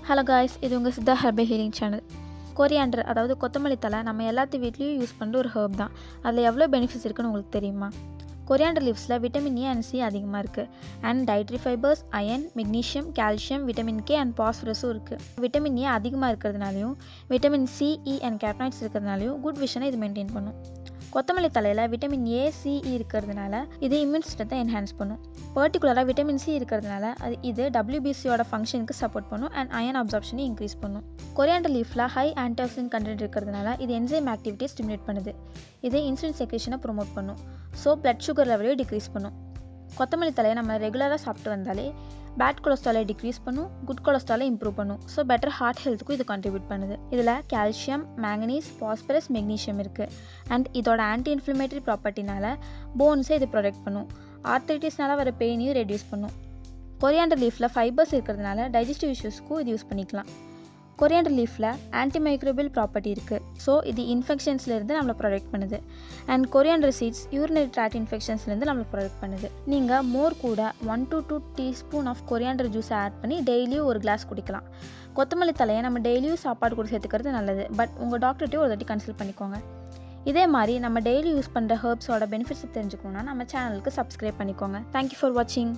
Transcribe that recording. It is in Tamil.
ஹலோ காய்ஸ், இது உங்கள் Siddha herbal healing channel. Coriander அதாவது கொத்தமல்லி தழை நம்ம எல்லாத்து வீட்லேயும் யூஸ் பண்ணுற ஒரு ஹெர்ப் தான். அதில் எவ்வளோ பெனிஃபிட்ஸ் இருக்குன்னு உங்களுக்கு தெரியுமா? கொரியாண்டர் லீவ்ஸில் விட்டமின் ஏ அண்ட் சி அதிகமாக இருக்குது. And dietary fibres, iron, magnesium, calcium, vitamin K and பாஸ்பரஸும் இருக்குது. விட்டமின் ஏ அதிகமாக இருக்கிறதுனாலையும் vitamin C, E and carotenoids இருக்கிறதுனாலையும் குட் விஷனை இது மெயின்டைன் பண்ணும். கொத்தமல்லி தலையில் விட்டமின் ஏ, சிஇ இருக்கிறதுனால இது இம்யூன் சிஸ்டத்தை என்ஹான்ஸ் பண்ணும். பர்டிகுலராக விட்டமின் சி இருக்கிறதுனால இது டபிள்யூபிசியோட ஃபங்க்ஷனுக்கு சப்போர்ட் பண்ணும் அண்ட் அயன் அப்சார்ப்ஷனை இன்க்ரீஸ் பண்ணும். கொரியாண்டர் லீஃபில் ஹை ஆன்டிஆக்சிடென்ட் கண்டென்ட் இருக்கிறதுனால இது என்சைம் ஆக்டிவிட்டியை ஸ்டிமுலேட் பண்ணுது. இது இன்சுலின் செக்ரேஷனை ப்ரொமோட் பண்ணும். ஸோ பிளட் சுகர் லெவலையும் டிக்ரீஸ் பண்ணும். கொத்தமல்லி தலையை நம்ம ரெகுலராக சாப்பிட்டு வந்தாலே பேட் கொலஸ்ட்ராலை டிக்ரீஸ் பண்ணும், குட் கொலஸ்ட்ராலை இம்ப்ரூவ் பண்ணும். ஸோ பெட்டர் ஹார்ட் ஹெல்த்துக்கும் இது கான்ட்ரிபியூட் பண்ணுது. இதில் கால்சியம், மேங்கனீஸ், பாஸ்பரஸ், மெக்னீஷியம் இருக்குது. அண்ட் இதோட ஆன்டி இன்ஃப்ளமேட்டரி ப்ராப்பர்ட்டினால போன்ஸை இது ப்ரொடெக்ட் பண்ணும். ஆர்த்ரைட்டிஸ்னால வர பெயினையும் ரெடியூஸ் பண்ணும். கொரியாண்டர் லீஃபில் ஃபைபர்ஸ் இருக்கிறதுனால டைஜஸ்டிவ் இஷ்யூஸ்க்கும் இது யூஸ் பண்ணிக்கலாம். கொரியாண்டர் லீஃபில் ஆன்டிமைக்ரோபியல் ப்ராப்பர்ட்டி இருக்குது. ஸோ இது இன்ஃபெக்ஷன்ஸ்லேருந்து நம்மளை ப்ரொடெக்ட் பண்ணுது. And coriander seeds urinary tract இன்ஃபெக்ஷன்ஸ்லேருந்து நம்மளை ப்ரொடெக்ட் பண்ணுது. நீங்கள் மோர் கூட 1 to 2 டீஸ்பூன் ஆஃப் கொரியாண்டர் ஜூஸை ஆட் பண்ணி டெய்லியும் ஒரு கிளாஸ் குடிக்கலாம். கொத்தமல்லி தலையை நம்ம டெய்லியும் சாப்பாடு கூட சேர்த்துக்கிறது நல்லது. பட் உங்கள் டாக்டர்கிட்டையும் ஒரு தாட்டி கன்சல்ட் பண்ணிக்கோங்க. இதே மாதிரி நம்ம டெய்லி யூஸ் பண்ணுற ஹெர்ப்ஸோட பெனிஃபிட்ஸ் தெரிஞ்சுக்கணுன்னா நம்ம சேனலுக்கு சப்ஸ்கிரைப் பண்ணிக்கோங்க. தேங்க்யூ ஃபார் வாட்சிங்.